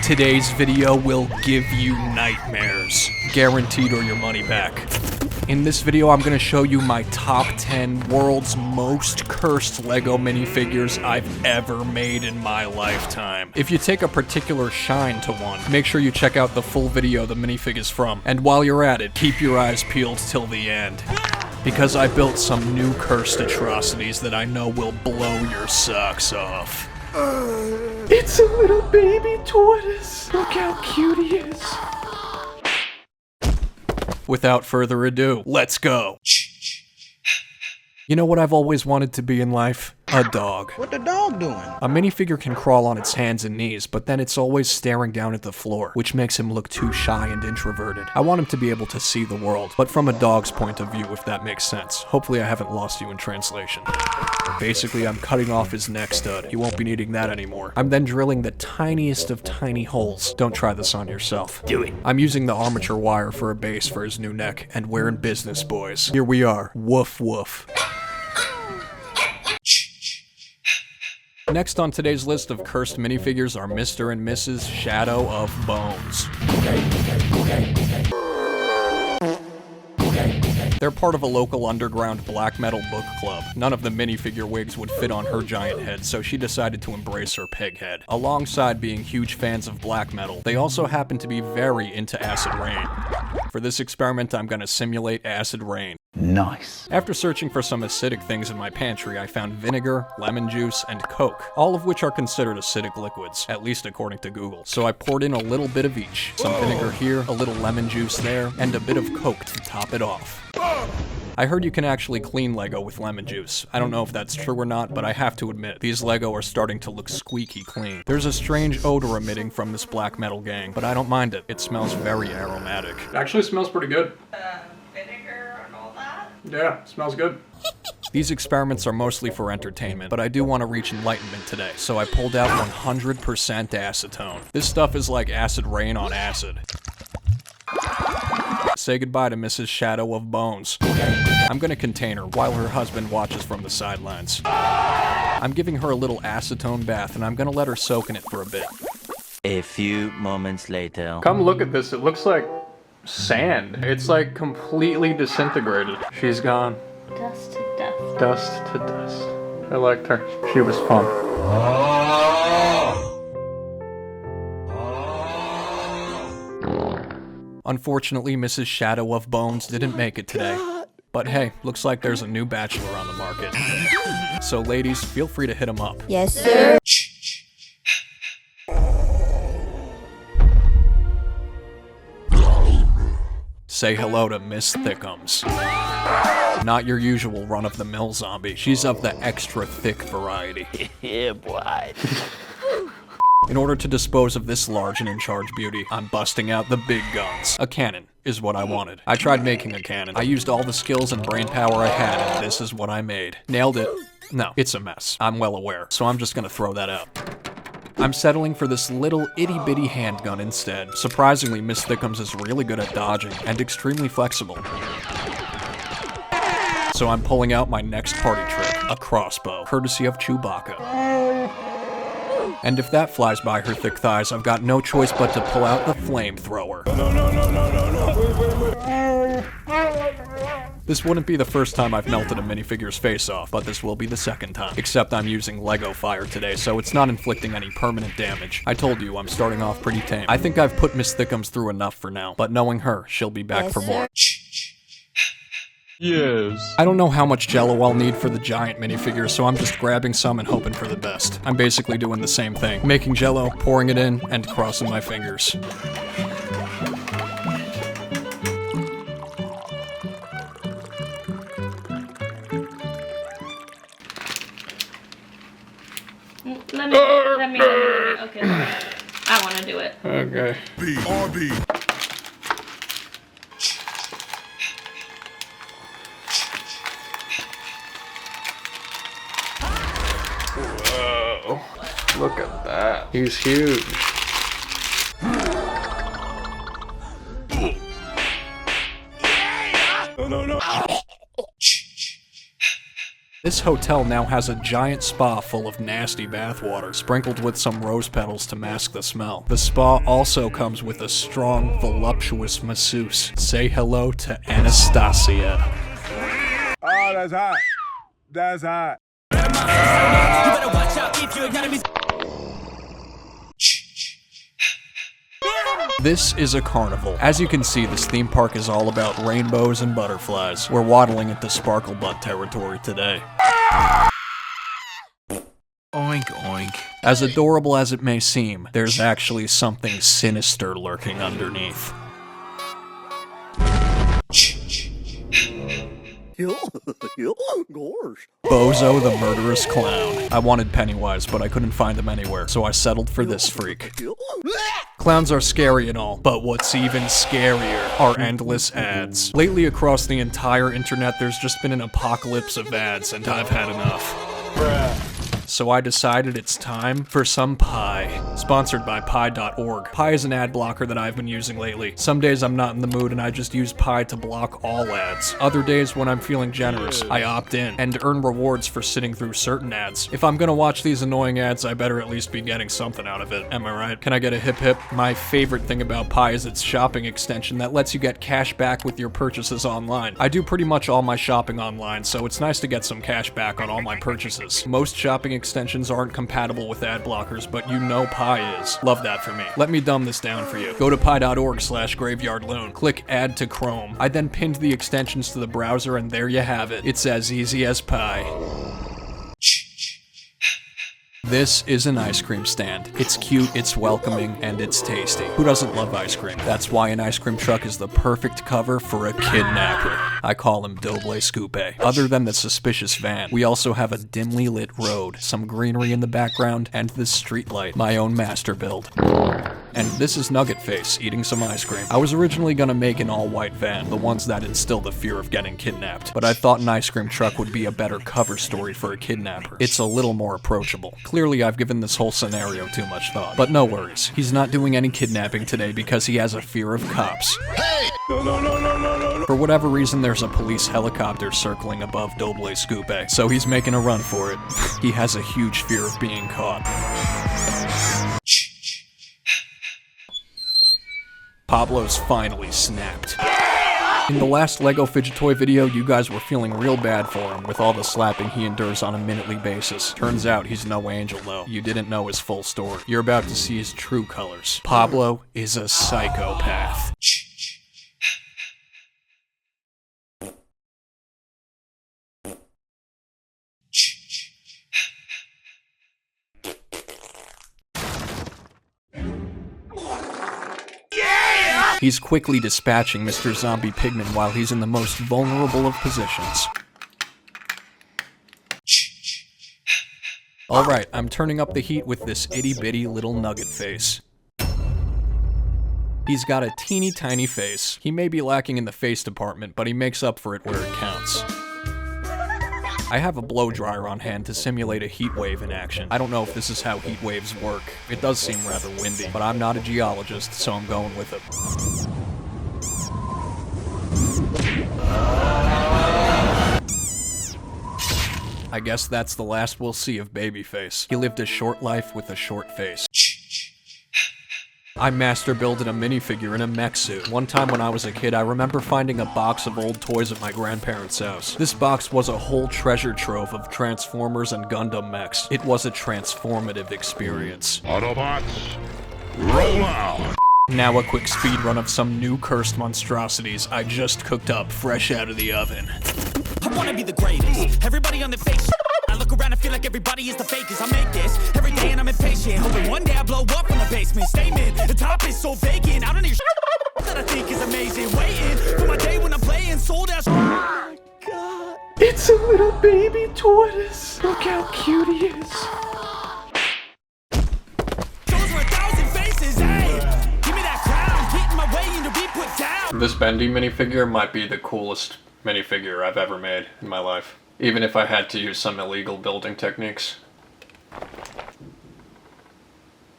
Today's video will give you nightmares. Guaranteed or your money back. In this video, I'm gonna show you my top 10 world's most cursed LEGO minifigures I've ever made in my lifetime. If you take a particular shine to one, make sure you check out the full video the minifig is from. And while you're at it, keep your eyes peeled till the end. Because I built some new cursed atrocities that I know will blow your socks off. It's a little baby tortoise. Look how cute he is. Without further ado, let's go. You know what I've always wanted to be in life? A dog. What the dog doing? A minifigure can crawl on its hands and knees, but then it's always staring down at the floor, which makes him look too shy and introverted. I want him to be able to see the world, but from a dog's point of view, if that makes sense. Hopefully I haven't lost you in translation. Basically, I'm cutting off his neck stud. He won't be needing that anymore. I'm then drilling the tiniest of tiny holes. Don't try this on yourself. Do it. I'm using the armature wire for a base for his new neck, and we're in business, boys. Here we are. Woof woof. Next on today's list of cursed minifigures are Mr. and Mrs. Shadow of Bones. They're part of a local underground black metal book club. None of the minifigure wigs would fit on her giant head, so she decided to embrace her pig head. Alongside being huge fans of black metal, they also happen to be very into acid rain. For this experiment, I'm gonna simulate acid rain. Nice. After searching for some acidic things in my pantry, I found vinegar, lemon juice, and Coke, all of which are considered acidic liquids, at least according to Google. So I poured in a little bit of each. Some vinegar here, a little lemon juice there, and a bit of Coke to top it off. I heard you can actually clean LEGO with lemon juice. I don't know if that's true or not, but I have to admit, these LEGO are starting to look squeaky clean. There's a strange odor emitting from this black metal gang, but I don't mind it. It smells very aromatic. It actually smells pretty good. Vinegar and all that? Yeah, smells good. These experiments are mostly for entertainment, but I do want to reach enlightenment today, so I pulled out 100% acetone. This stuff is like acid rain on acid. Say goodbye to Mrs. Shadow of Bones. I'm gonna contain her while her husband watches from the sidelines. I'm giving her a little acetone bath, and I'm gonna let her soak in it for a bit. A few moments later. Come look at this, it looks like sand. It's like completely disintegrated. She's gone. Dust to dust. Dust to dust. I liked her. She was fun. Unfortunately, Mrs. Shadow of Bones didn't make it today. But hey, looks like there's a new bachelor on the market. So ladies, feel free to hit him up. Yes, sir. Say hello to Miss Thickums. Not your usual run-of-the-mill zombie. She's of the extra thick variety. Yeah, boy. In order to dispose of this large and in-charge beauty, I'm busting out the big guns. A cannon is what I wanted. I tried making a cannon. I used all the skills and brain power I had, and this is what I made. Nailed it. No, it's a mess. I'm well aware, so I'm just gonna throw that out. I'm settling for this little itty-bitty handgun instead. Surprisingly, Miss Thickums is really good at dodging and extremely flexible. So I'm pulling out my next party trick, a crossbow, courtesy of Chewbacca. And if that flies by her thick thighs, I've got no choice but to pull out the flamethrower. This wouldn't be the first time I've melted a minifigure's face off, but this will be the second time. Except I'm using LEGO fire today, so it's not inflicting any permanent damage. I told you, I'm starting off pretty tame. I think I've put Miss Thickums through enough for now, but knowing her, she'll be back for more. Yes. I don't know how much Jell-O I'll need for the giant minifigure, so I'm just grabbing some and hoping for the best. I'm basically doing the same thing. Making Jell-O, pouring it in, and crossing my fingers. Let me. Okay, I want to do it. Okay. BRB. Whoa. Look at that. He's huge. No. This hotel now has a giant spa full of nasty bathwater, sprinkled with some rose petals to mask the smell. The spa also comes with a strong, voluptuous masseuse. Say hello to Anastasia. Oh, that's hot. That's hot. This is a carnival. As you can see, this theme park is all about rainbows and butterflies. We're waddling into Sparkle Butt territory today. Oink oink. As adorable as it may seem, there's actually something sinister lurking underneath. Bozo the murderous clown. I wanted Pennywise, but I couldn't find him anywhere, so I settled for this freak. Clowns are scary and all, but what's even scarier are endless ads. Lately across the entire internet, there's just been an apocalypse of ads, and I've had enough. So I decided it's time for some pie. Sponsored by Pi.org. Pi is an ad blocker that I've been using lately. Some days I'm not in the mood and I just use Pi to block all ads. Other days when I'm feeling generous, I opt in and earn rewards for sitting through certain ads. If I'm gonna watch these annoying ads, I better at least be getting something out of it. Am I right? Can I get a hip hip? My favorite thing about Pi is its shopping extension that lets you get cash back with your purchases online. I do pretty much all my shopping online, so it's nice to get some cash back on all my purchases. Most shopping extensions aren't compatible with ad blockers, but you know Pi is. Love that for me. Let me dumb this down for you. Go to pi.org/graveyardloon. Click Add to Chrome. I then pinned the extensions to the browser and there you have it. It's as easy as pie. This is an ice cream stand. It's cute, it's welcoming, and it's tasty. Who doesn't love ice cream? That's why an ice cream truck is the perfect cover for a kidnapper. I call him Doble Scoope. Other than the suspicious van, we also have a dimly lit road, some greenery in the background, and this street light, my own master build. And this is Nugget Face, eating some ice cream. I was originally gonna make an all-white van, the ones that instill the fear of getting kidnapped, but I thought an ice cream truck would be a better cover story for a kidnapper. It's a little more approachable. Clearly, I've given this whole scenario too much thought. But no worries, he's not doing any kidnapping today because he has a fear of cops. Hey! No. For whatever reason, there's a police helicopter circling above Doble Scoope, so he's making a run for it. He has a huge fear of being caught. Pablo's finally snapped. In the last LEGO Fidget Toy video, you guys were feeling real bad for him with all the slapping he endures on a minutely basis. Turns out he's no angel though. You didn't know his full story. You're about to see his true colors. Pablo is a psychopath. He's quickly dispatching Mr. Zombie Pigman while he's in the most vulnerable of positions. Alright, I'm turning up the heat with this itty-bitty little Nugget Face. He's got a teeny tiny face. He may be lacking in the face department, but he makes up for it where it counts. I have a blow dryer on hand to simulate a heat wave in action. I don't know if this is how heat waves work. It does seem rather windy, but I'm not a geologist, so I'm going with it. I guess that's the last we'll see of Babyface. He lived a short life with a short face. I master builded a minifigure in a mech suit. One time when I was a kid, I remember finding a box of old toys at my grandparents' house. This box was a whole treasure trove of Transformers and Gundam mechs. It was a transformative experience. Autobots, roll out! Now a quick speed run of some new cursed monstrosities I just cooked up fresh out of the oven. I wanna be the greatest. Everybody on the fake shit. I look around and feel like everybody is the fakest. I make this every day and I'm impatient. Hoping one day I blow up from the basement. Statement, the top is so vacant. I don't need that I think is amazing. Waiting for my day when I'm playing sold out. Oh God. It's a little baby tortoise. Look how cute he is. Those were 1,000 faces, hey. Give me that crown. Get in my way and to be put down. This bendy minifigure might be the coolest minifigure I've ever made in my life. Even if I had to use some illegal building techniques.